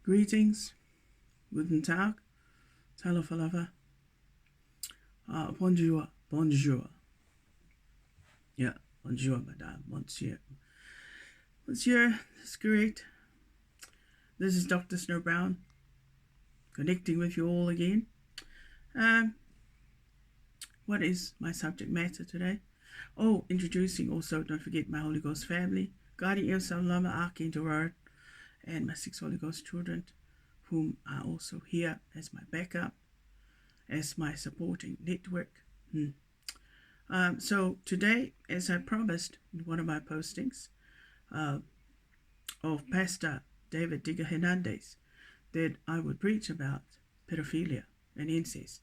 Greetings, guten Tag, hello falava, bonjour, bonjour. Yeah, bonjour, madame, monsieur. Monsieur, that's great. This is Dr. Snow Brown, connecting with you all again. What is my subject matter today? Oh, introducing also, don't forget my Holy Ghost family, Guardian Angel Lama, Archangel Rod, and my 6 Holy Ghost children, whom are also here as my backup, as my supporting network. So today, as I promised in one of my postings of Pastor David Digger Hernandez, that I would preach about pedophilia and incest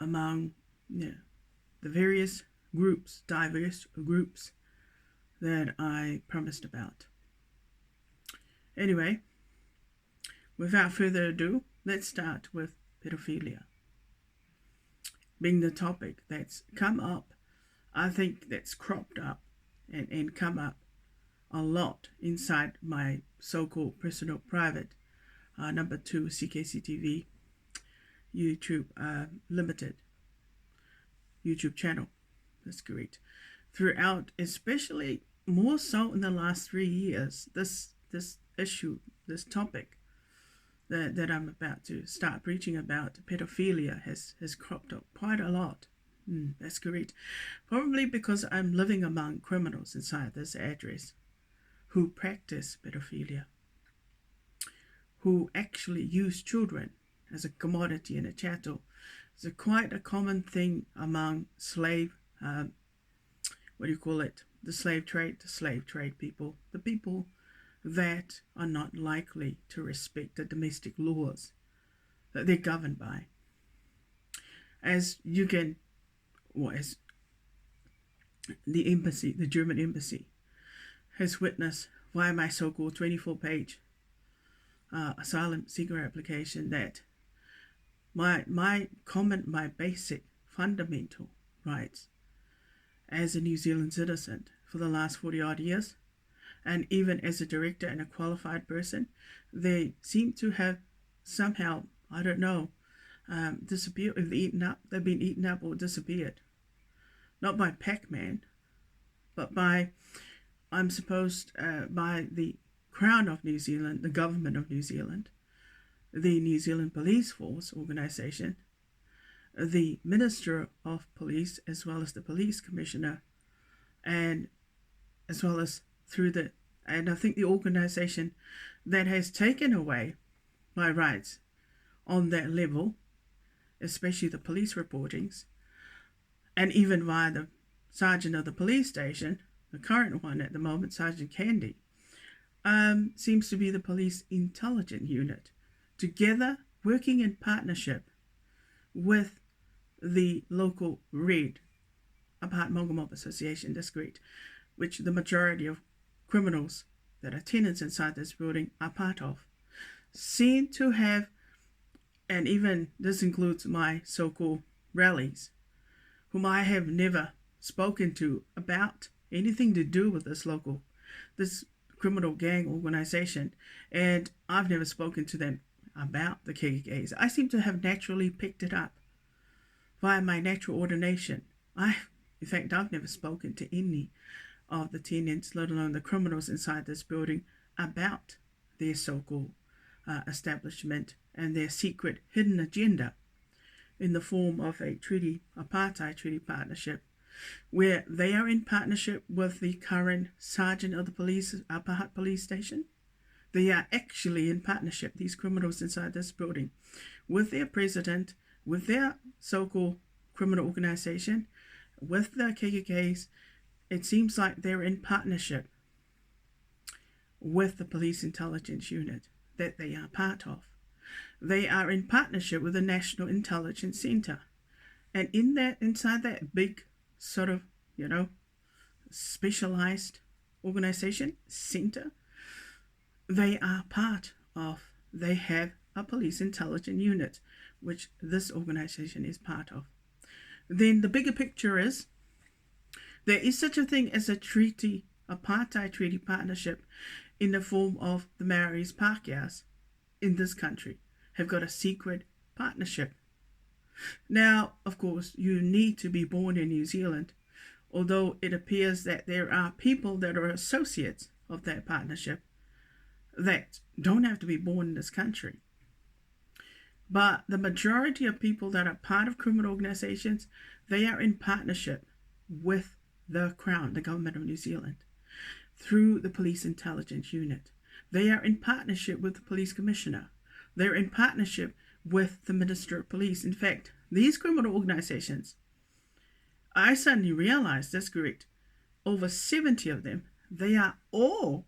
among the various groups, diverse groups that I promised about. Anyway, without further ado, let's start with pedophilia, being the topic that's come up, I think that's cropped up and come up a lot inside my so-called personal private number 2 CKCTV YouTube limited YouTube channel. That's great. Throughout, especially more so in the last 3 years, this issue, this topic that I'm about to start preaching about, pedophilia, has cropped up quite a lot. That's great. Probably because I'm living among criminals inside this address who practice pedophilia, who actually use children as a commodity and a chattel. It's quite a common thing among slave, the slave trade people, the people that are not likely to respect the domestic laws that they're governed by. As you can, or as the embassy, the German embassy, has witnessed via my so-called 24-page asylum seeker application, that my basic fundamental rights as a New Zealand citizen for the last 40 odd years, and even as a director and a qualified person, they seem to have somehow, I don't know, disappeared. They've been eaten up or disappeared. Not by Pac-Man, but by, I'm supposed, by the Crown of New Zealand, the government of New Zealand, the New Zealand Police Force organisation, the Minister of Police, as well as the Police Commissioner, and as well as and I think the organisation that has taken away my rights on that level, especially the police reportings, and even via the sergeant of the police station, the current one at the moment, Sergeant Candy, seems to be the Police Intelligence Unit, together working in partnership with the local RED, Apartheid Mob Association, that's great, which the majority of criminals that are tenants inside this building are part of, seem to have, and even this includes my so-called rallies, whom I have never spoken to about anything to do with this criminal gang organization, and I've never spoken to them about the KKKs. I seem to have naturally picked it up via my natural ordination. In fact, I've never spoken to any of the tenants, let alone the criminals inside this building, about their so-called establishment and their secret hidden agenda in the form of a apartheid treaty partnership, where they are in partnership with the current sergeant of the police, Apartheid police station. They are actually in partnership, these criminals inside this building, with their president, with their so-called criminal organization, with the KKKs. It seems like they're in partnership with the Police Intelligence Unit that they are part of. They are in partnership with the National Intelligence Center. And inside that big sort of, specialized organization, center, they have a Police Intelligence Unit, which this organization is part of. Then the bigger picture is, there is such a thing as a apartheid treaty partnership in the form of the Maoris Pākehās, in this country have got a secret partnership. Now, of course, you need to be born in New Zealand, although it appears that there are people that are associates of that partnership that don't have to be born in this country. But the majority of people that are part of criminal organizations, they are in partnership with the Crown, the government of New Zealand, through the Police Intelligence Unit. They are in partnership with the Police Commissioner. They're in partnership with the Minister of Police. In fact, these criminal organizations, I suddenly realized that's correct. Over 70 of them, they are all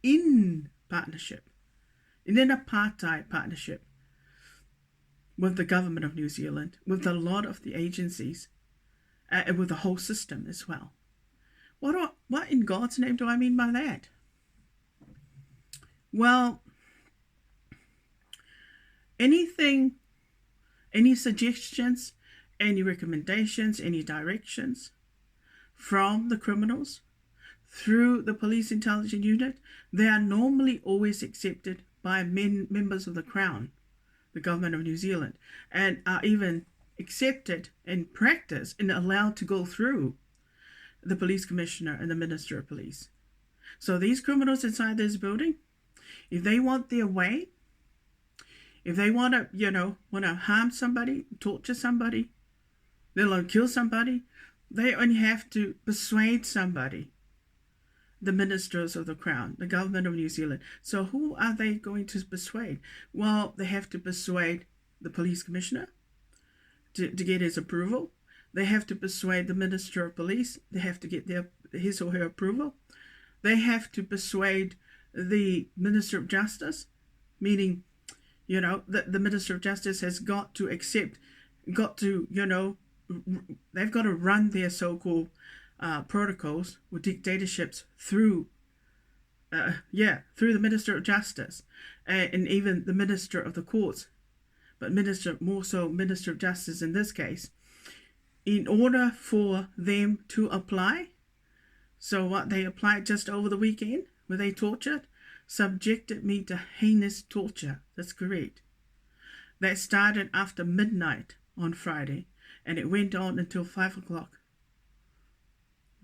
in an apartheid partnership with the government of New Zealand, with a lot of the agencies, and with the whole system as well. What in God's name do I mean by that? Well, any suggestions, any recommendations, any directions from the criminals through the Police Intelligence Unit, they are normally always accepted by members of the Crown, the government of New Zealand, and are even accepted in practice and allowed to go through the Police Commissioner and the Minister of Police. So these criminals inside this building, if they want their way, if they want to harm somebody, torture somebody, they'll want to kill somebody, they only have to persuade somebody, the ministers of the Crown, the government of New Zealand. So who are they going to persuade? Well, they have to persuade the Police Commissioner to get his approval. They have to persuade the Minister of Police. They have to get his or her approval. They have to persuade the Minister of Justice, meaning, that the Minister of Justice has got to they've got to run their so-called protocols or dictatorships through the Minister of Justice and even the Minister of the Courts, but more so Minister of Justice in this case, in order for them to apply. So what they applied just over the weekend, where they subjected me to heinous torture. That's correct. That started after midnight on Friday, and it went on until 5 o'clock.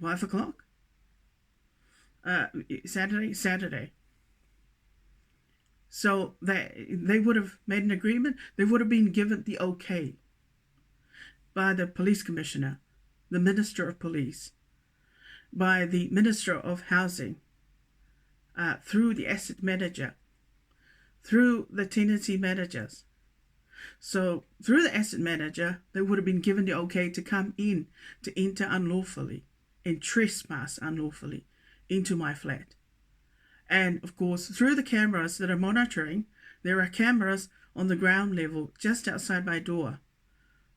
5 o'clock? Saturday. So they would have made an agreement. They would have been given the okay by the Police Commissioner, the Minister of Police, by the Minister of Housing, through the asset manager, through the tenancy managers. So through the asset manager, they would have been given the okay to come in, to enter unlawfully and trespass unlawfully into my flat. And of course, through the cameras that are monitoring, there are cameras on the ground level just outside my door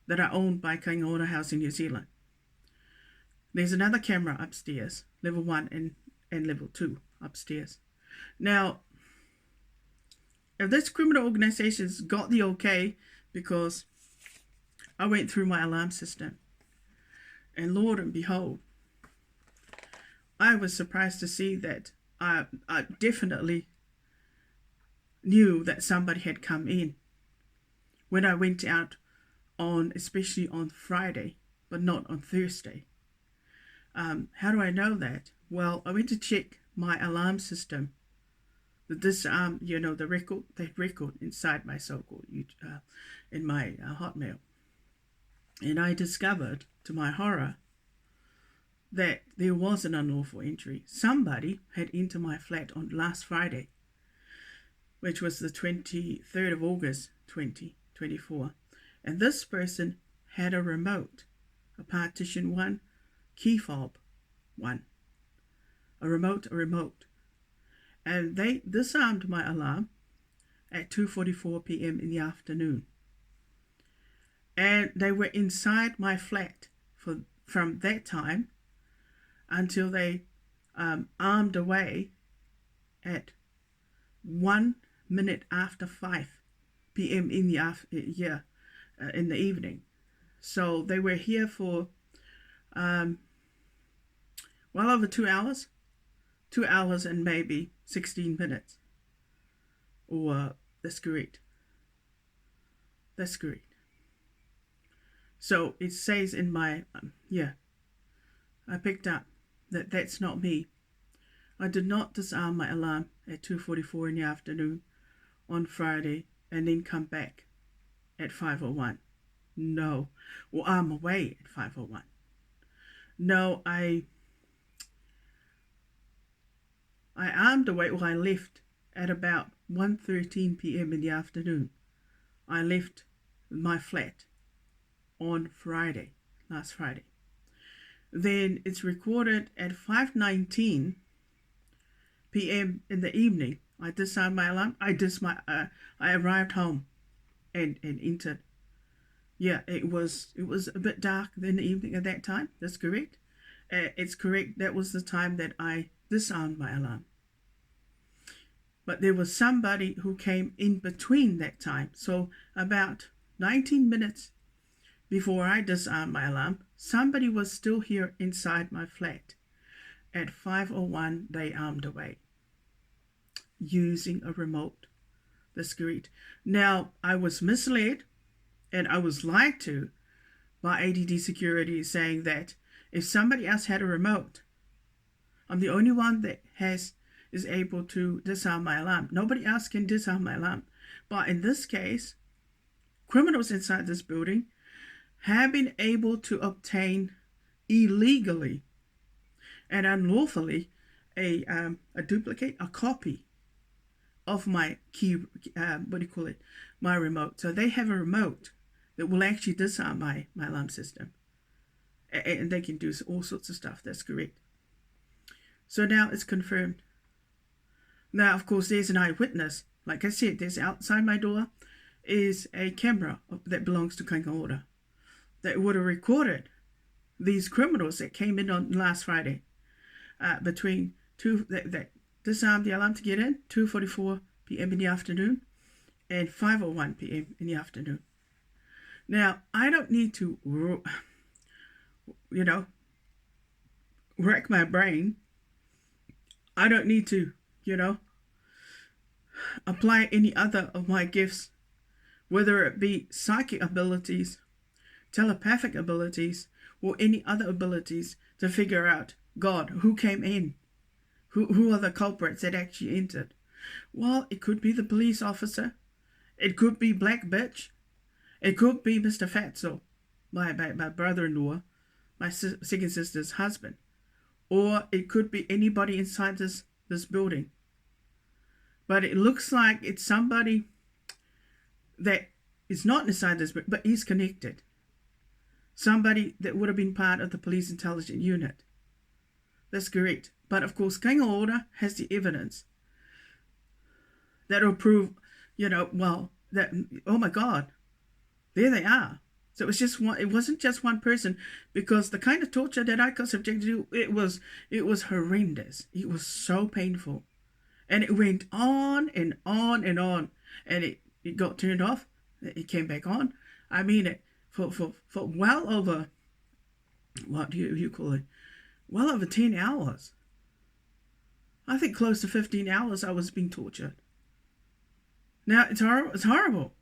that are owned by Kaingaora Housing New Zealand. There's another camera upstairs, level 1 and level 2 upstairs. Now, if this criminal organization's got the okay, because I went through my alarm system, and Lord and behold, I was surprised to see that I definitely knew that somebody had come in when I went out especially on Friday, but not on Thursday. How do I know that? Well, I went to check my alarm system, the record inside my so-called in my Hotmail, and I discovered, to my horror, that there was an unlawful entry. Somebody had entered my flat on last Friday, which was the 23rd of August 2024, and this person had a remote, a partition 1, key fob 1, a remote, and they disarmed my alarm at 2:44 p.m. in the afternoon, and they were inside my flat from that time until they armed away at 1 minute after 5 p.m. in the evening. So they were here for well over 2 hours and maybe 16 minutes Or that's correct. That's correct. So it says in my, I picked up that that's not me. I did not disarm my alarm at 2:44 in the afternoon on Friday and then come back at 5:01. No. Well, I'm away at 5:01. No, I armed away. Well, I left at about 1:13 p.m. in the afternoon. I left my flat on Friday, last Friday. Then it's recorded at 5:19 p.m. in the evening. I disarmed my alarm. I arrived home and entered. Yeah, it was a bit dark in the evening at that time. That's correct. It's correct. That was the time that I disarmed my alarm. But there was somebody who came in between that time. So about 19 minutes before I disarmed my alarm, somebody was still here inside my flat. At 5:01, they armed away using a remote. That's correct. Now, I was misled and I was lied to by ADD security saying that if somebody else had a remote, I'm the only one that is able to disarm my alarm. Nobody else can disarm my alarm. But in this case, criminals inside this building have been able to obtain illegally and unlawfully a duplicate, a copy of my key, my remote. So they have a remote that will actually disarm my alarm system. And they can do all sorts of stuff. That's correct. So now it's confirmed. Now, of course, there's an eyewitness. Like I said, there's outside my door is a camera that belongs to Kaingaora that would have recorded these criminals that came in on last Friday between that disarmed the alarm to get in, 2:44 p.m. in the afternoon and 5:01 p.m. in the afternoon. Now, I don't need to, rack my brain. I don't need to, apply any other of my gifts, whether it be psychic abilities, telepathic abilities, or any other abilities to figure out, God, who came in? Who are the culprits that actually entered? Well, it could be the police officer. It could be Black Bitch. It could be Mr. Fatso, my brother-in-law, my second sister's husband. Or it could be anybody inside this building. But it looks like it's somebody that is not inside this building, but is connected. Somebody that would have been part of the police intelligence unit. That's correct. But of course, Kaingaora has the evidence that will prove, that, oh my God, there they are. So it wasn't just one person, because the kind of torture that I got subjected to, it was horrendous. It was so painful. And it went on and on and on. And it got turned off. It came back on. I mean, it for well over, what do you call it? Well over 10 hours. I think close to 15 hours I was being tortured. Now, it's horrible.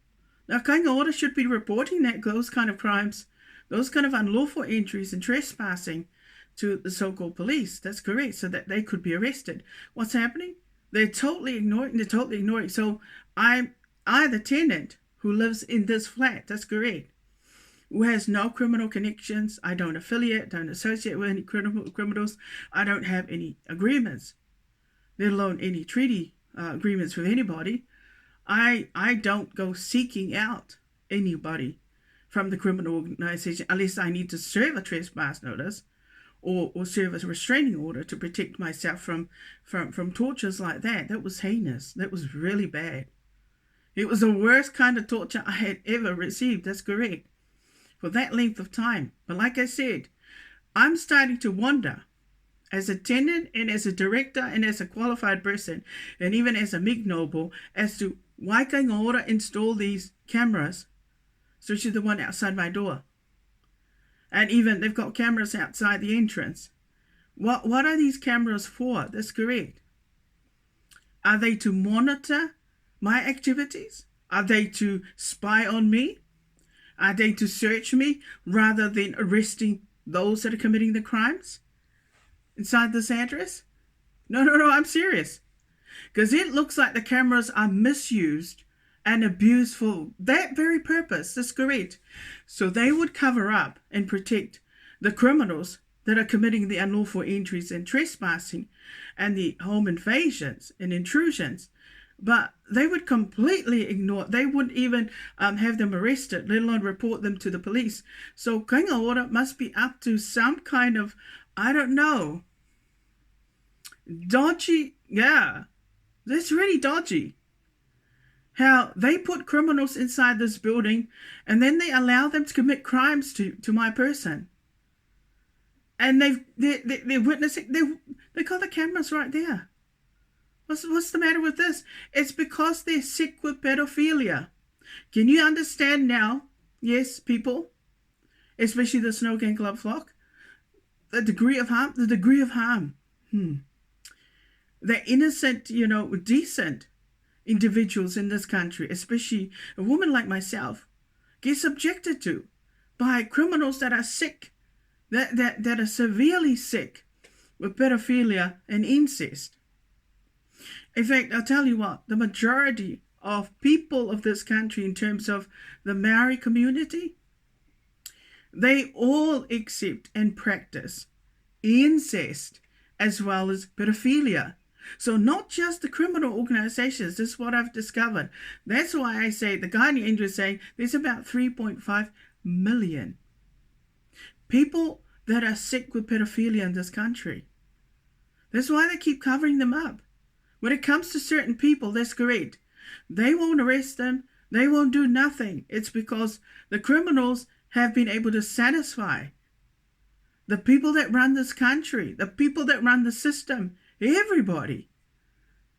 Now, Kaingaora should be reporting those kind of crimes, those kind of unlawful entries and trespassing to the so-called police. That's correct, so that they could be arrested. What's happening? They're totally ignoring. So I, the tenant who lives in this flat, that's correct, who has no criminal connections. I don't associate with any criminals. I don't have any agreements, let alone any treaty agreements with anybody. I don't go seeking out anybody from the criminal organization unless I need to serve a trespass notice or serve as a restraining order to protect myself from tortures like that. That was heinous. That was really bad. It was the worst kind of torture I had ever received. That's correct. For that length of time. But like I said, I'm starting to wonder, as a tenant and as a director and as a qualified person, and even as a Mig Noble, as to why Kaingaora install these cameras, especially the one outside my door. And even they've got cameras outside the entrance. What are these cameras for? That's correct. Are they to monitor my activities? Are they to spy on me? Are they to search me rather than arresting those that are committing the crimes inside this address? No, I'm serious. Because it looks like the cameras are misused and abused for that very purpose. That's correct. So they would cover up and protect the criminals that are committing the unlawful entries and trespassing and the home invasions and intrusions. But they would completely ignore, they wouldn't even have them arrested, let alone report them to the police. So Kainga Ora must be up to some kind of, I don't know, dodgy, yeah, that's really dodgy. How they put criminals inside this building and then they allow them to commit crimes to my person. And they're witnessing, they got the cameras right there. What's the matter with this? It's because they're sick with pedophilia. Can you understand now? Yes, people, especially the Snow Gang Club flock, the degree of harm. The innocent, decent individuals in this country, especially a woman like myself, get subjected to by criminals that are sick, that are severely sick with pedophilia and incest. In fact, I'll tell you what, the majority of people of this country in terms of the Maori community, they all accept and practice incest as well as pedophilia. So not just the criminal organizations, this is what I've discovered. That's why I say, the Guardian Angel is saying there's about 3.5 million people that are sick with pedophilia in this country. That's why they keep covering them up. When it comes to certain people, that's great. They won't arrest them. They won't do nothing. It's because the criminals have been able to satisfy the people that run this country, the people that run the system, everybody.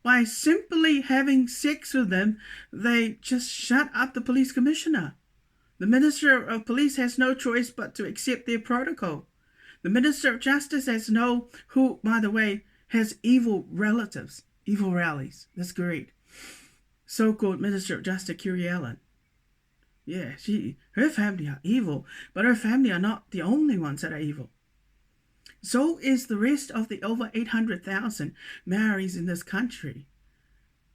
By simply having sex with them, they just shut up the police commissioner. The Minister of Police has no choice but to accept their protocol. The Minister of Justice who, by the way, has evil relatives. Evil rallies. That's great. So-called Minister of Justice, Kiri Allen. Yeah, her family are evil, but her family are not the only ones that are evil. So is the rest of the over 800,000 Maoris in this country.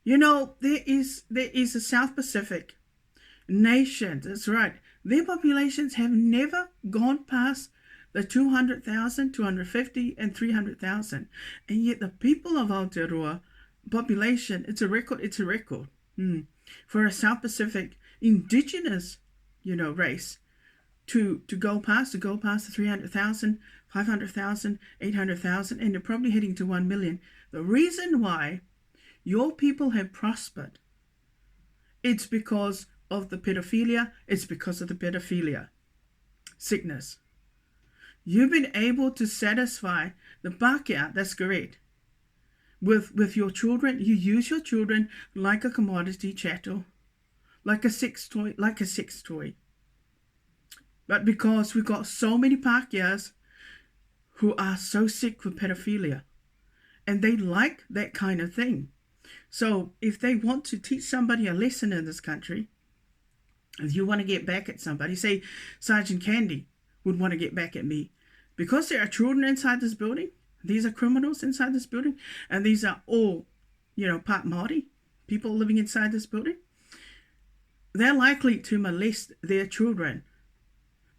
There is a South Pacific nation. That's right. Their populations have never gone past the 200,000, 250, and 300,000. And yet the people of Aotearoa population, it's a record. For a South Pacific indigenous, race to go past the 300,000, 500,000, 800,000, and they're probably heading to 1 million. The reason why your people have prospered, it's because of the pedophilia. It's because of the pedophilia sickness. You've been able to satisfy the Pākehā, that's correct. With your children, you use your children like a commodity chattel, like a sex toy. But because we've got so many Pākehās who are so sick with pedophilia, and they like that kind of thing. So if they want to teach somebody a lesson in this country, if you want to get back at somebody, say Sergeant Candy would want to get back at me, because there are children inside this building. These are criminals inside this building, and these are all, part Māori people living inside this building. They're likely to molest their children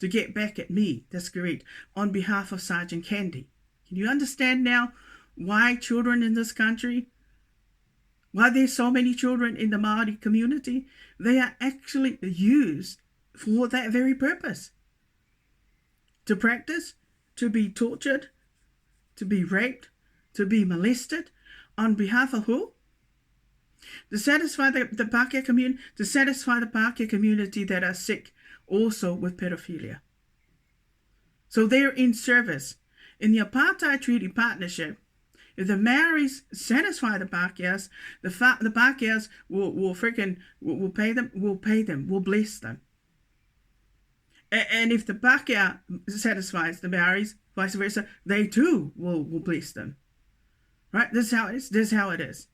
to get back at me, that's correct, on behalf of Sergeant Candy. Can you understand now why children in this country, why there's so many children in the Māori community? They are actually used for that very purpose. To practice, to be tortured, to be raped, to be molested, on behalf of who? To satisfy the Pākehā community, to satisfy the Pākehā community that are sick also with pedophilia. So they're in service. In the Apartheid Treaty Partnership, if the Maoris satisfy the Pākehās, the Pākehās will pay them, will bless them. And if the Pākehā satisfies the Maoris, vice versa, they too will bless them. Right? This is how it is.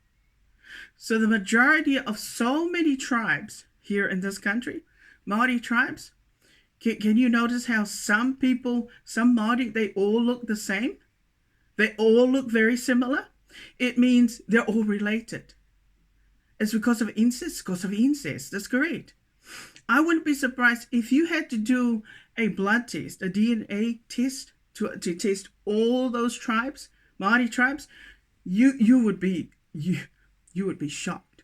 So the majority of so many tribes here in this country, Maori tribes, can you notice how some people, some Maori, they all look the same? They all look very similar. It means they're all related. It's because of incest, because of incest. That's correct. I wouldn't be surprised if you had to do a blood test, a DNA test to test all those tribes, Maori tribes. You would be shocked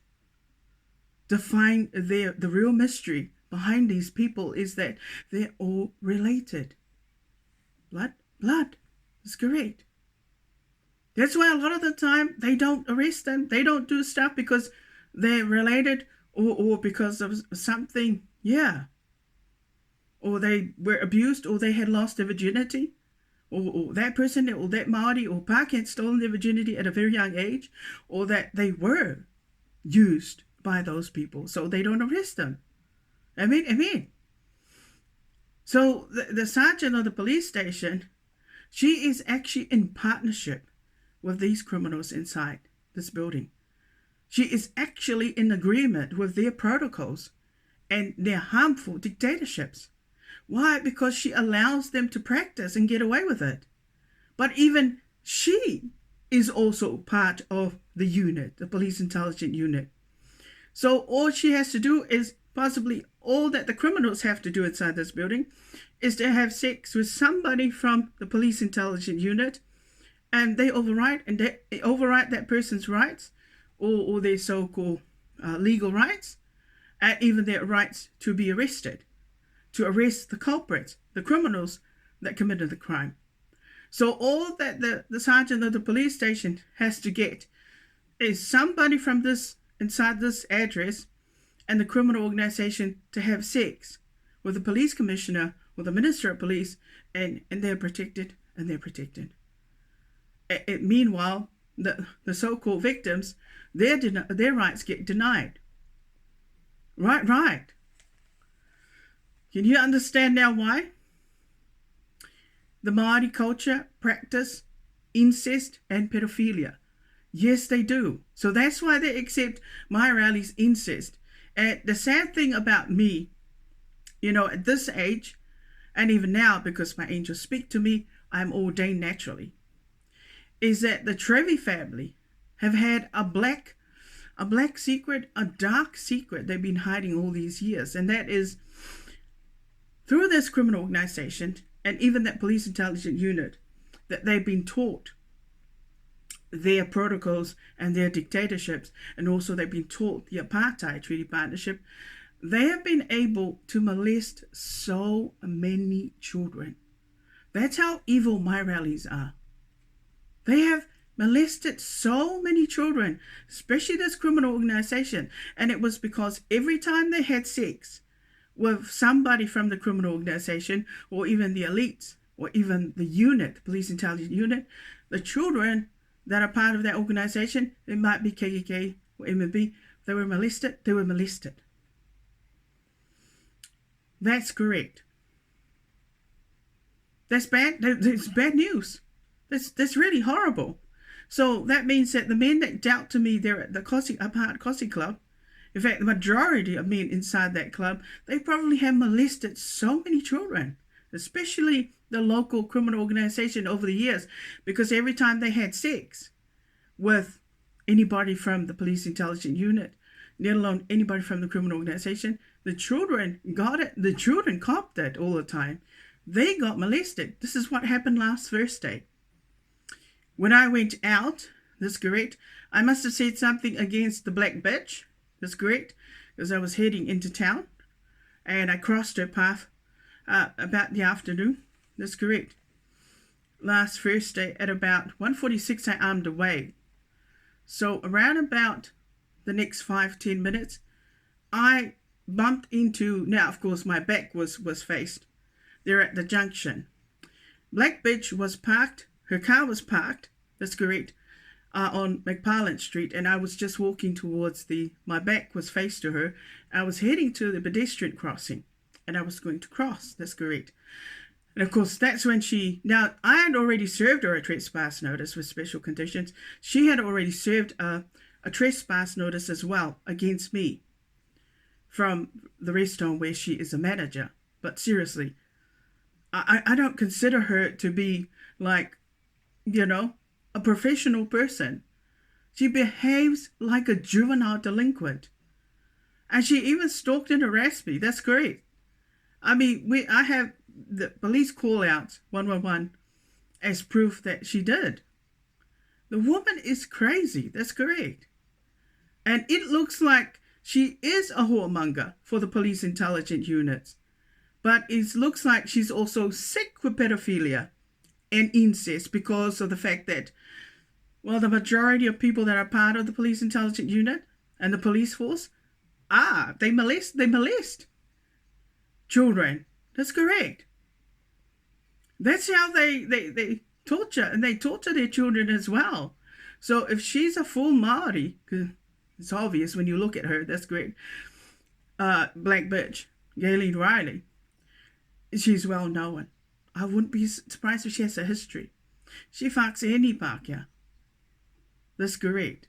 to find the real mystery behind these people is that they're all related. Blood. That's correct. That's why a lot of the time they don't arrest them. They don't do stuff because they're related or because of something, yeah. Or they were abused or they had lost their virginity. Or that person or that Maori or Pākehā had stolen their virginity at a very young age. Or that they were used by those people. So they don't arrest them. Amen. So the sergeant of the police station, she is actually in partnership with these criminals inside this building. She is actually in agreement with their protocols and their harmful dictatorships. Why? Because she allows them to practice and get away with it. But even she is also part of the unit, the police intelligence unit. So all she has to do is possibly all that the criminals have to do inside this building is to have sex with somebody from the police intelligence unit, and they override that person's rights or their so-called legal rights, and even their rights to be arrested, to arrest the culprits, the criminals that committed the crime. So all that the sergeant of the police station has to get is somebody from this inside this address and the criminal organization to have sex with the police commissioner or the minister of police, and they're protected, and they're protected. Meanwhile, the so-called victims, their rights get denied. Right. Can you understand now why? The Māori culture practice incest and pedophilia. Yes, they do. So that's why they accept my rally's incest. And the sad thing about me, at this age, and even now, because my angels speak to me, I'm ordained naturally, is that the Trevi family have had a black secret, a dark secret they've been hiding all these years. And that is through this criminal organization and even that police intelligence unit that they've been taught their protocols and their dictatorships, and also they've been taught the Apartheid Treaty Partnership. They have been able to molest so many children. That's how evil my rallies are. They have molested so many children, especially this criminal organization. And it was because every time they had sex with somebody from the criminal organization, or even the elites, or even the unit, the police intelligence unit, the children that are part of that organization, it might be KKK or MMB, they were molested. That's correct. That's bad. That's bad news. That's really horrible. So that means that the men that doubt to me they're at the Apartheid Kossi Club, in fact, the majority of men inside that club, they probably have molested so many children, especially the local criminal organization over the years, because every time they had sex with anybody from the police intelligence unit, let alone anybody from the criminal organization, the children got it. The children copped it all the time. They got molested. This is what happened last Thursday. When I went out, that's correct, I must have said something against the black bitch. That's correct, because I was heading into town and I crossed her path about the afternoon. That's correct. Last Thursday at about 1:46 I armed away. So around about the next 5-10 minutes, I bumped into, now of course my back was faced. They're at the junction. Black bitch was parked, her car was parked, that's correct, on McParland Street, and I was just walking towards my back was faced to her. I was heading to the pedestrian crossing, and I was going to cross, that's correct. And of course, that's when now I had already served her a trespass notice with special conditions. She had already served a a trespass notice as well against me from the restaurant where she is a manager. But seriously, I don't consider her to be like, a professional person. She behaves like a juvenile delinquent. And she even stalked and harassed me. That's great. I mean, I have the police call out 111 as proof that she did. The woman is crazy. That's correct. And it looks like she is a whoremonger for the police intelligence units. But it looks like she's also sick with pedophilia and incest because of the fact that, well, the majority of people that are part of the police intelligence unit and the police force, they molest children. That's correct. That's how they torture, and they torture their children as well. So if she's a full Māori, because it's obvious when you look at her, that's great, black bitch, Gayleen Riley, she's well known. I wouldn't be surprised if she has a history. She fucks any Pākehā. That's correct.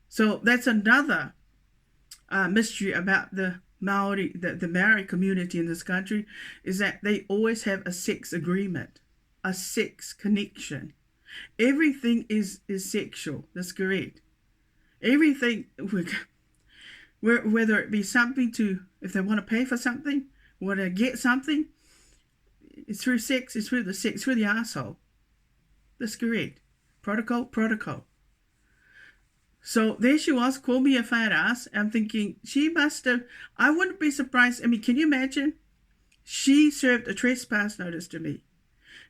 So that's another mystery about the Maori, the Maori community in this country, is that they always have a sex agreement, a sex connection. Everything is sexual. That's correct. Everything, whether it be something to, if they want to pay for something, want to get something, it's through sex, it's through the sex, through the asshole. That's correct. Protocol. So there she was, called me a fat ass. I'm thinking, she must have, I wouldn't be surprised. I mean, can you imagine? She served a trespass notice to me.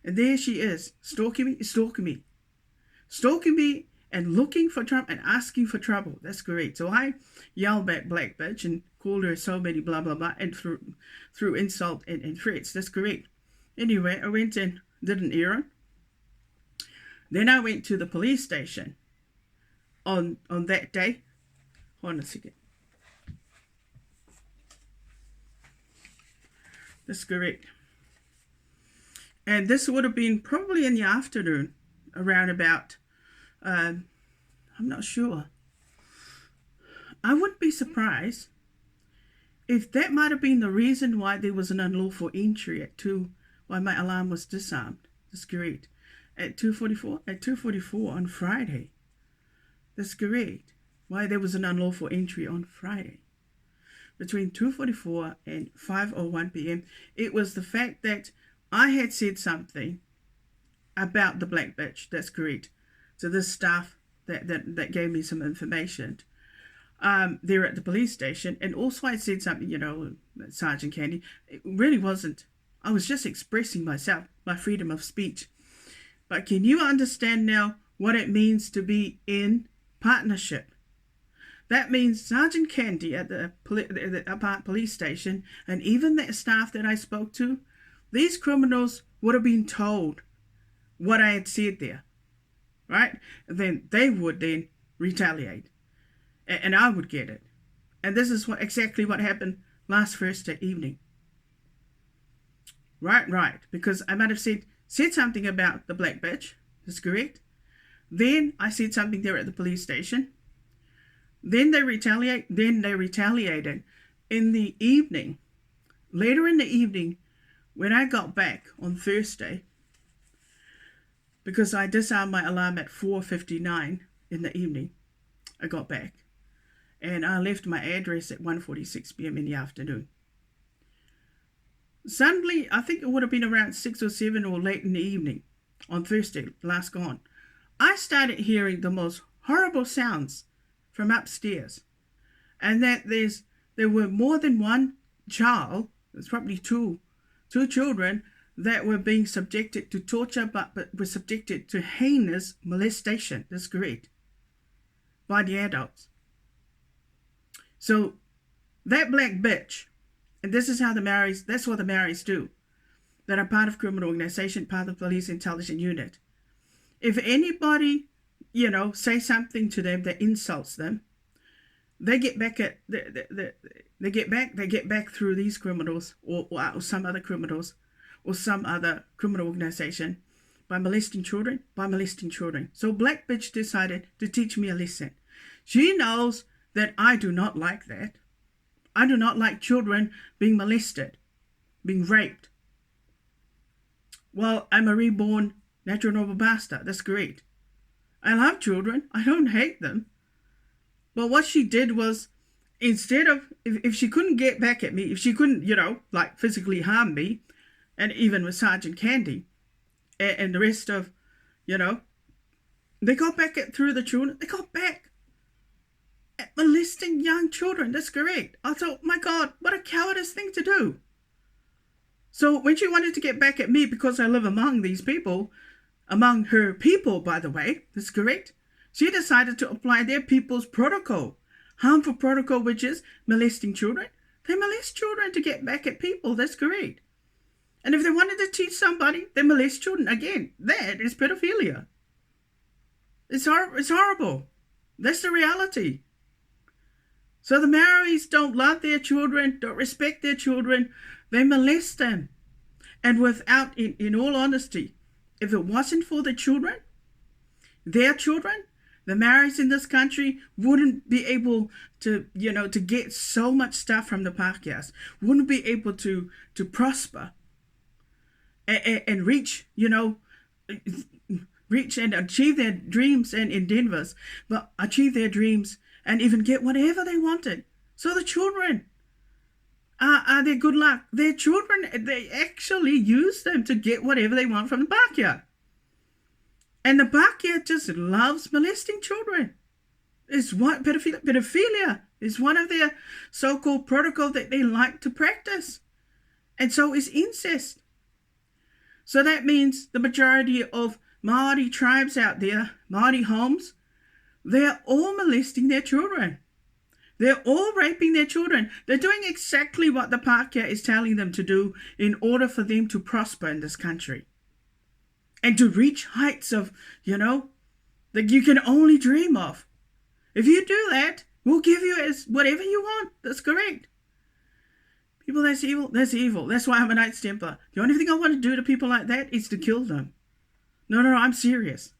And there she is, stalking me and looking for trouble and asking for trouble. That's great. So I yelled back, black bitch, and called her so many blah, blah, blah, and through insult and threats. That's correct. Anyway, I went and did an errand. Then I went to the police station on that day. Hold on a second. That's correct. And this would have been probably in the afternoon, around about, I'm not sure. I wouldn't be surprised if that might have been the reason why there was an unlawful entry at 2, why my alarm was disarmed. That's correct. At 2:44? At 2:44 on Friday. That's correct. Why there was an unlawful entry on Friday. Between 2:44 and 5:01 p.m. It was the fact that I had said something about the black bitch. That's correct. So this staff that gave me some information there at the police station. And also I said something, Sergeant Candy. It really wasn't. I was just expressing myself, my freedom of speech. But can you understand now what it means to be in partnership? That means Sergeant Candy at the police station, and even that staff that I spoke to, these criminals would have been told what I had said there, right? And then they would then retaliate, and I would get it. And this is exactly what happened last Thursday evening. Right, because I might have said something about the black bitch. That's correct. Then I said something there at the police station. Then they retaliated in the evening. Later in the evening, when I got back on Thursday, because I disarmed my alarm at 4:59 in the evening, I got back. And I left my address at 1:46 p.m. in the afternoon. Suddenly, I think it would have been around 6 or 7 or late in the evening on Thursday, last gone, I started hearing the most horrible sounds from upstairs. And that there were more than one child, there's probably two children that were being subjected to torture, but were subjected to heinous molestation. That's correct. By the adults. So that black bitch, and this is how that's what the Maoris do, that are part of criminal organization, part of the police intelligence unit. If anybody, say something to them that insults them, they get back they get back through these criminals or some other criminals or some other criminal organization by molesting children. So black bitch decided to teach me a lesson. She knows that I do not like that. I do not like children being molested, being raped. Well, I'm a reborn natural noble bastard. That's great. I love children. I don't hate them. But what she did was, instead of, if she couldn't get back at me, if she couldn't, like physically harm me, and even with Sergeant Candy and the rest of, they got back at through the children. They got back at molesting young children. That's correct. I thought, my God, what a cowardice thing to do. So when she wanted to get back at me because I live among these people, among her people, by the way, that's correct, she decided to apply their people's protocol, harmful protocol, which is molesting children. They molest children to get back at people. That's correct. And if they wanted to teach somebody, they molest children. Again, that is pedophilia. It's horrible. That's the reality. So the Maoris don't love their children, don't respect their children. They molest them. And without, in all honesty, if it wasn't for the children, their children, the Maoris in this country wouldn't be able to, to get so much stuff from the Pākehās, wouldn't be able to prosper and reach, reach and achieve their dreams and endeavors, but achieve their dreams and even get whatever they wanted. So the children are their good luck. Their children, they actually use them to get whatever they want from the Pākehā. And the Pākehā just loves molesting children. It's what pedophilia is one of their so-called protocol that they like to practice. And so is incest. So that means the majority of Māori tribes out there, Māori homes, they're all molesting their children. They're all raping their children. They're doing exactly what the Pākehā is telling them to do in order for them to prosper in this country. And to reach heights of, that you can only dream of. If you do that, we'll give you whatever you want. That's correct. People, that's evil. That's evil. That's why I'm a Knights Templar. The only thing I want to do to people like that is to kill them. No, I'm serious.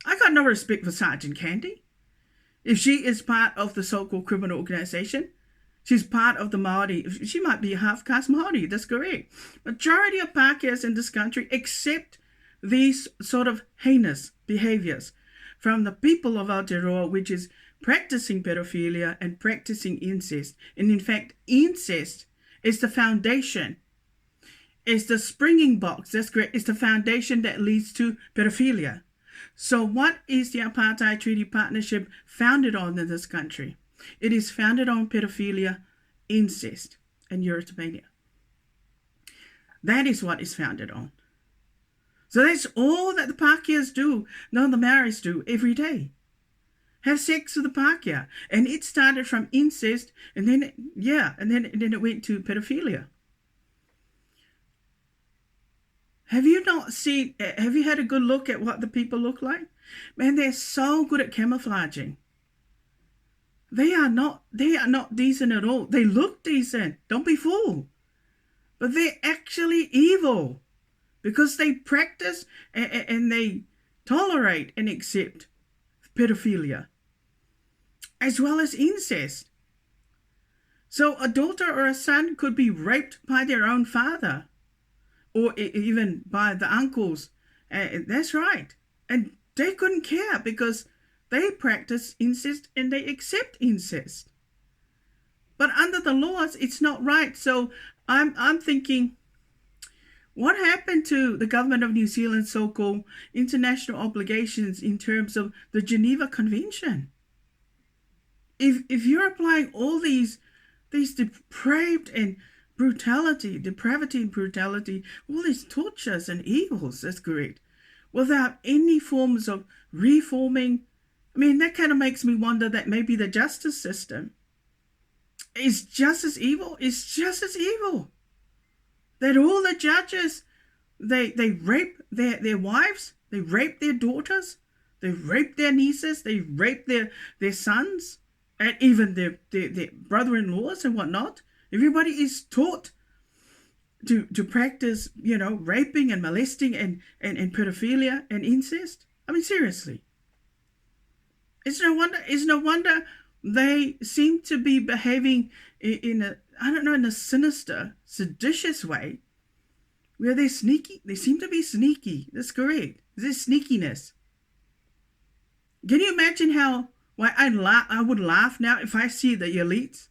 I got no respect for Sergeant Candy. If she is part of the so-called criminal organization, she's part of the Māori. She might be half-caste Māori. That's correct. Majority of Pākehās in this country accept these sort of heinous behaviors from the people of Aotearoa, which is practicing pedophilia and practicing incest. And in fact, incest is the foundation. It's the springing box. That's correct. It's the foundation that leads to pedophilia. So what is the Apartheid Treaty Partnership founded on in this country? It is founded on pedophilia, incest, and euthanasia. That is what it's founded on. So that's all that the Pākehās do, the Maoris do every day. Have sex with the Pākehā. And it started from incest, and then it went to pedophilia. Have you had a good look at what the people look like? Man, they're so good at camouflaging. They are not decent at all. They look decent. Don't be fooled. But they're actually evil. Because they practice and they tolerate and accept pedophilia, as well as incest. So a daughter or a son could be raped by their own father, or even by the uncles. That's right. And they couldn't care because they practice incest and they accept incest. But under the laws, it's not right. So I'm thinking, what happened to the government of New Zealand's so-called international obligations in terms of the Geneva Convention? If you're applying all these depraved and depravity and brutality, all these tortures and evils, that's correct, without any forms of reforming, that kind of makes me wonder that maybe the justice system is just as evil. It's just as evil. That all the judges, they rape their wives, they rape their daughters, they rape their nieces, they rape their sons, and even their brother-in-laws and whatnot. Everybody is taught to practice, raping and molesting and pedophilia and incest. Seriously. It's no wonder they seem to be behaving in a, I don't know, in a sinister, seditious way, where they're sneaky. They seem to be sneaky. That's correct. There's sneakiness. Can you imagine how why I would laugh now if I see the elites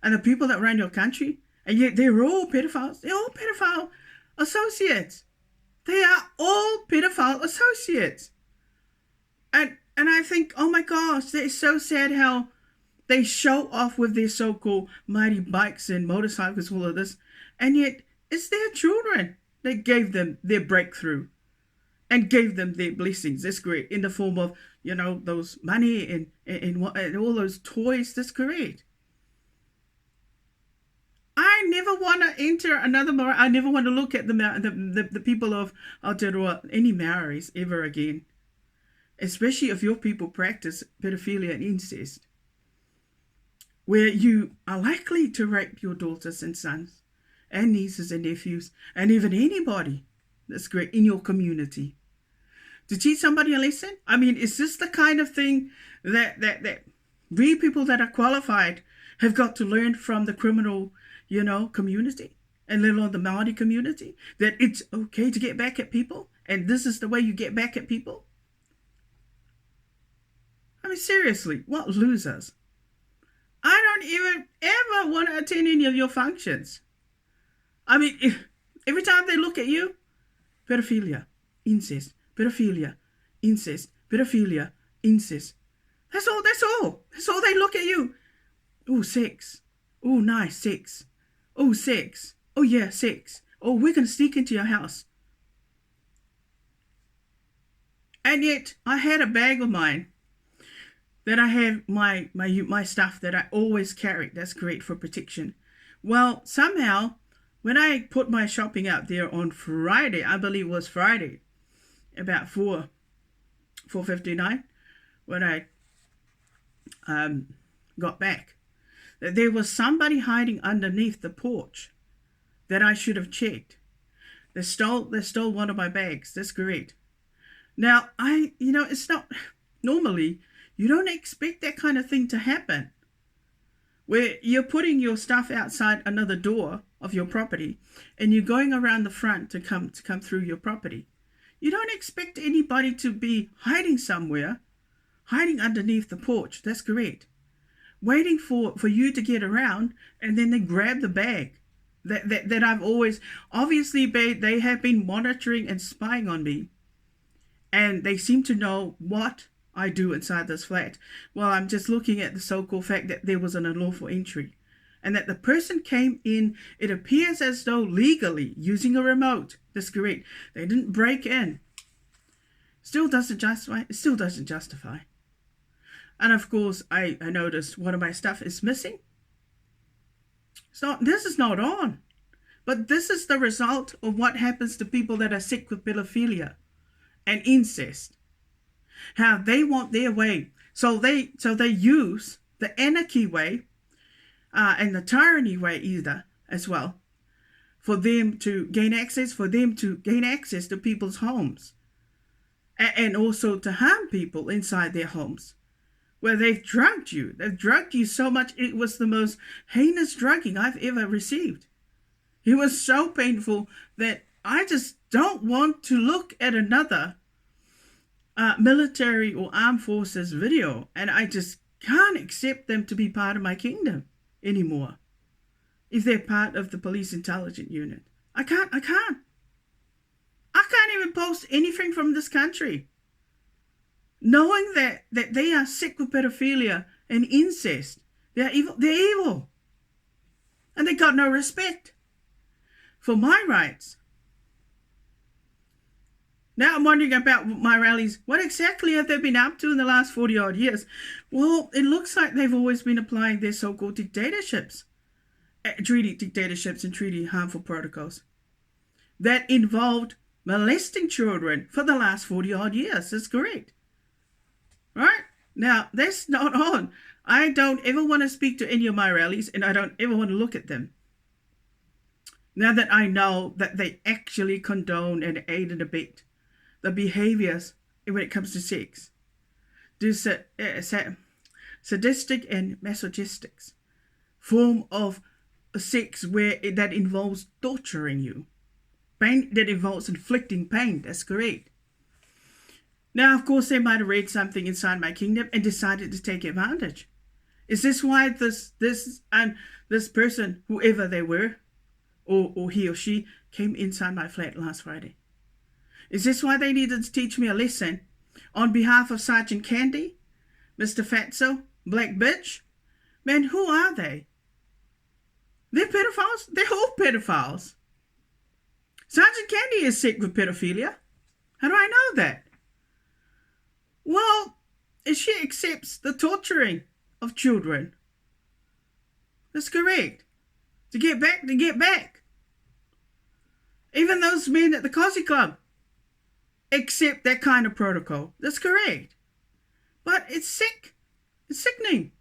and the people that run your country, and yet they're all pedophiles. They're all pedophile associates. They are all pedophile associates. And I think, oh my gosh, it's so sad how they show off with their so-called mighty bikes and motorcycles, all of this, and yet it's their children that gave them their breakthrough and gave them their blessings. That's correct. In the form of, those money and all those toys. That's correct. I never want to enter another Maori. I never want to look at the people of Aotearoa, any Maoris, ever again. Especially if your people practice pedophilia and incest, where you are likely to rape your daughters and sons and nieces and nephews and even anybody that's great in your community. To teach somebody a lesson? I mean, is this the kind of thing that we people that are qualified have got to learn from the criminal, community, and let alone the Maori community, that it's okay to get back at people, and this is the way you get back at people? I mean, seriously, what losers? I don't even ever want to attend any of your functions. I mean, every time they look at you, pedophilia, incest, pedophilia, incest, pedophilia, incest. That's all. That's all they look at you. Oh, sex. Oh, nice, sex. Oh, sex. Oh, yeah, sex. Oh, we're going to sneak into your house. And yet, I had a bag of mine that I have my stuff that I always carry. That's great for protection. Well, somehow, when I put my shopping out there on Friday, I believe it was Friday, about 4:59, when I got back, that there was somebody hiding underneath the porch that I should have checked. They stole one of my bags. That's correct. Now, it's not normally. You don't expect that kind of thing to happen, where you're putting your stuff outside another door of your property and you're going around the front to come through your property. You don't expect anybody to be hiding somewhere, hiding underneath the porch. That's correct. Waiting for you to get around, and then they grab the bag that I've always, obviously they have been monitoring and spying on me, and they seem to know what I do inside this flat. Well, I'm just looking at the so-called fact that there was an unlawful entry, and that the person came in, it appears as though legally, using a remote. That's correct. They didn't break in. Still doesn't justify. It still doesn't justify. And of course, I noticed one of my stuff is missing. This is not on. But this is the result of what happens to people that are sick with pedophilia and incest. How they want their way. So they use the anarchy way and the tyranny way either as well, for them to gain access to people's homes, and also to harm people inside their homes, where they've drugged you. They've drugged you so much. It was the most heinous drugging I've ever received. It was so painful that I just don't want to look at another military or armed forces video, and I just can't accept them to be part of my kingdom anymore. If they're part of the police intelligence unit, I can't even post anything from this country, knowing that they are sick with pedophilia and incest. They're evil, and they got no respect for my rights. Now I'm wondering about my rallies. What exactly have they been up to in the last 40 odd years? Well, it looks like they've always been applying their so-called dictatorships, treaty dictatorships and treaty harmful protocols that involved molesting children for the last 40 odd years. That's correct. Right? Now, that's not on. I don't ever want to speak to any of my rallies, and I don't ever want to look at them, now that I know that they actually condone and aid and abet the behaviors when it comes to sex. do sadistic and masochistic form of sex where that involves torturing you. Pain that involves inflicting pain. That's correct. Now, of course, they might have read something inside my kingdom and decided to take advantage. Is this why this person, whoever they were, or he or she, came inside my flat last Friday? Is this why they needed to teach me a lesson on behalf of Sergeant Candy, Mr. Fatso, Black Bitch? Man, who are they? They're pedophiles? They're all pedophiles. Sergeant Candy is sick with pedophilia. How do I know that? Well, she accepts the torturing of children. That's correct. To get back. Even those men at the Cozy Club accept that kind of protocol. That's correct. But it's sick. It's sickening.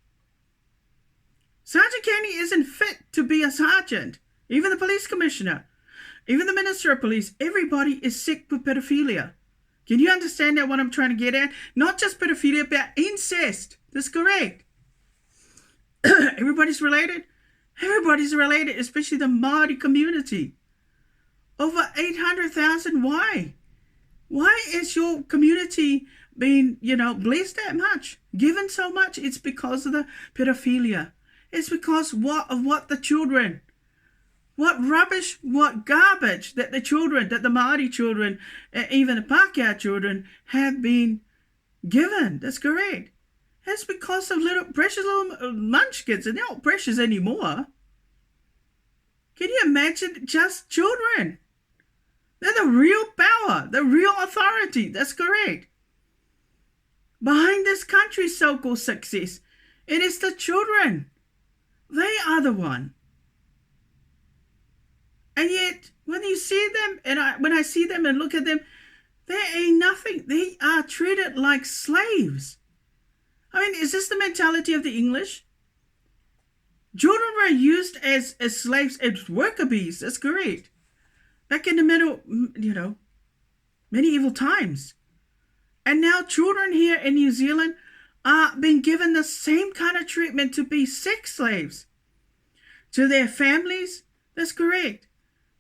Sergeant Candy isn't fit to be a sergeant. Even the police commissioner. Even the minister of police. Everybody is sick with pedophilia. Can you understand that what I'm trying to get at? Not just pedophilia, but incest. That's correct. Everybody's related. Everybody's related, especially the Māori community. Over 800,000. Why? Why is your community being, blessed that much? Given so much? It's because of the pedophilia. It's because of what the children, what rubbish, what garbage that the Māori children, even the Pākehā children have been given. That's correct. It's because of precious little munchkins, and they're not precious anymore. Can you imagine just children? They're the real power, the real authority. That's correct. Behind this country's so-called success, it is the children. They are the one. And yet, when you see them, and when I see them and look at them, they ain't nothing. They are treated like slaves. I mean, is this the mentality of the English? Children were used as slaves, as worker bees. That's correct. Back in the middle, medieval times. And now children here in New Zealand are being given the same kind of treatment to be sex slaves. To their families, that's correct.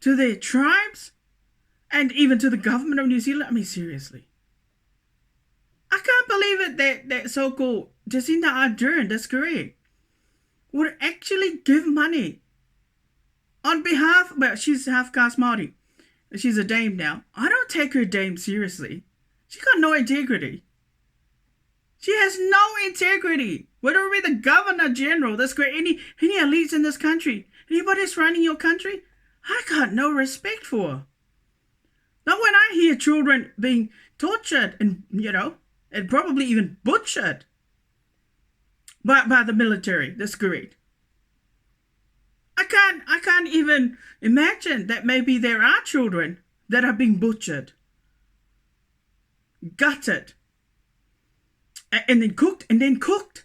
To their tribes, and even to the government of New Zealand. I mean, seriously. I can't believe it that so-called Jacinda Ardern, that's correct, would actually give money on behalf, she's half-caste Māori. She's a dame now. I don't take her dame seriously. She got no integrity. She has no integrity. Whether it be the Governor General, that's great, any elites in this country, anybody that's running your country, I got no respect for her. Not when I hear children being tortured and, and probably even butchered by the military. That's correct. I can't even imagine that maybe there are children that are being butchered, gutted, and then cooked.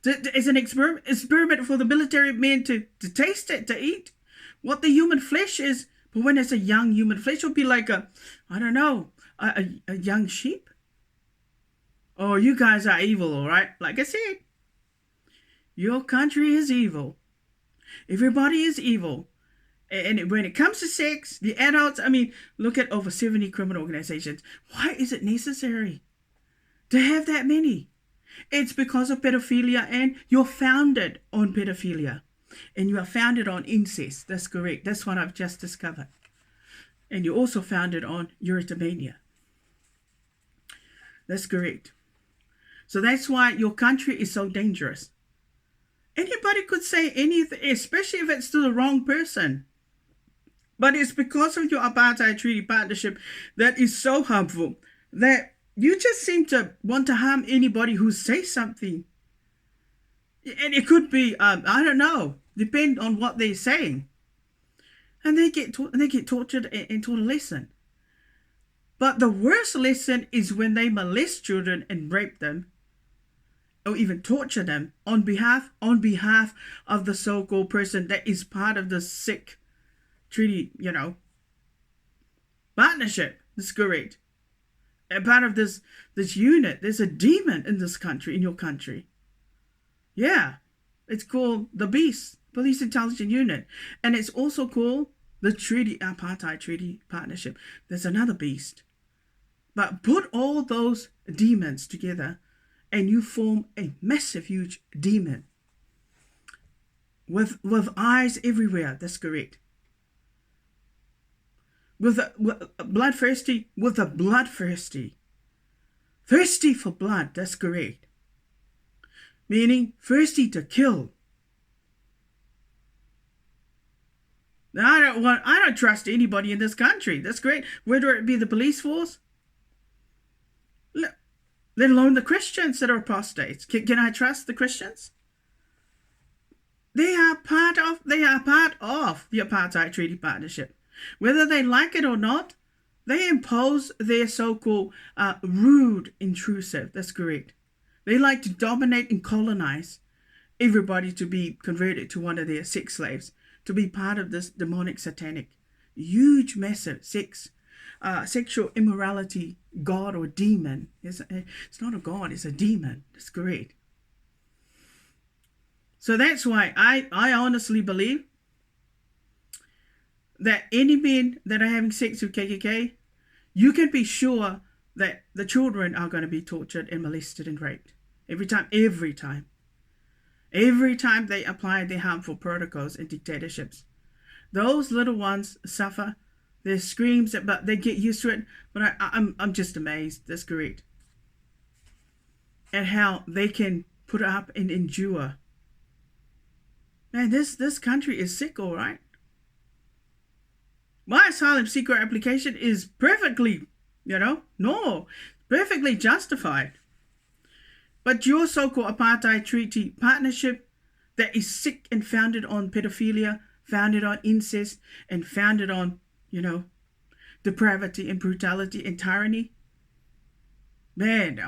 It's an experiment for the military men to taste it, to eat what the human flesh is. But when it's a young human flesh, it'll be like a young sheep. Oh, you guys are evil, all right? Like I said, your country is evil. Everybody is evil. And when it comes to sex, the adults, look at over 70 criminal organizations. Why is it necessary to have that many? It's because of pedophilia, and you're founded on pedophilia. And you are founded on incest. That's correct. That's what I've just discovered. And you're also founded on erotomania. That's correct. So that's why your country is so dangerous. Anybody could say anything, especially if it's to the wrong person. But it's because of your Apartheid Treaty Partnership that is so harmful that you just seem to want to harm anybody who says something. And it could be, I don't know, depend on what they're saying. And they get tortured and taught a lesson. But the worst lesson is when they molest children and rape them, or even torture them on behalf of the so-called person that is part of the sick treaty, partnership. That's correct. a part of this unit. There's a demon in this country, in your country. Yeah, it's called the Beast Police Intelligence Unit, and it's also called the Apartheid Treaty Partnership. There's another beast, but put all those demons together, and you form a massive, huge demon with eyes everywhere. That's correct. With a bloodthirsty, thirsty for blood. That's correct. Meaning thirsty to kill. Now, I don't trust anybody in this country. That's great. Whether it be the police force, let alone the Christians that are apostates. Can I trust the Christians? They are part of the Apartheid Treaty Partnership. Whether they like it or not, they impose their so-called rude intrusive. That's correct. They like to dominate and colonize everybody to be converted to one of their sex slaves, to be part of this demonic, satanic, huge, massive sexual immorality god or demon. It's not a god, it's a demon. That's correct. So that's why I honestly believe that any men that are having sex with KKK, you can be sure that the children are going to be tortured and molested and raped. Every time they apply their harmful protocols and dictatorships. Those little ones suffer their screams, but they get used to it. But I'm just amazed, that's correct, at how they can put up and endure. Man, this country is sick, all right. My asylum seeker application is perfectly, perfectly justified. But your so-called Apartheid Treaty Partnership that is sick and founded on pedophilia, founded on incest, and founded on, depravity and brutality and tyranny. Man,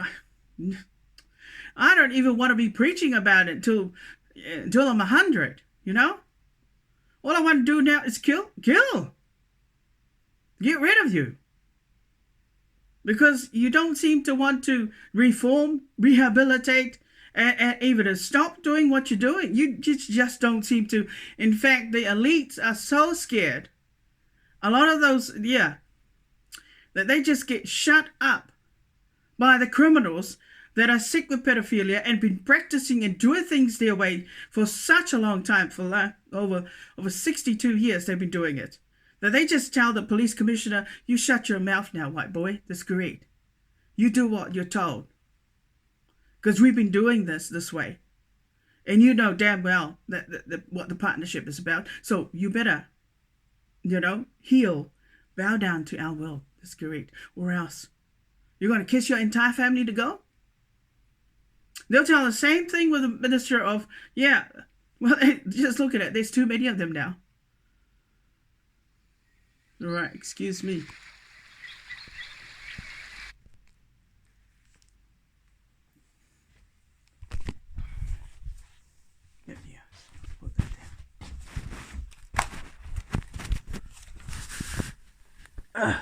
I don't even want to be preaching about it until I'm 100, All I want to do now is kill. Get rid of you. Because you don't seem to want to reform, rehabilitate, and even to stop doing what you're doing. You just don't seem to. In fact, the elites are so scared. A lot of those, that they just get shut up by the criminals that are sick with pedophilia and been practicing and doing things their way for such a long time, for over 62 years they've been doing it. That they just tell the police commissioner, you shut your mouth now, white boy. That's correct. You do what you're told. Because we've been doing this way. And you know damn well that what the partnership is about. So you better, bow down to our will. That's correct. Or else you're going to kiss your entire family to go? They'll tell the same thing with the minister of, well, just look at it. There's too many of them now. All right, excuse me. Yeah, put that down.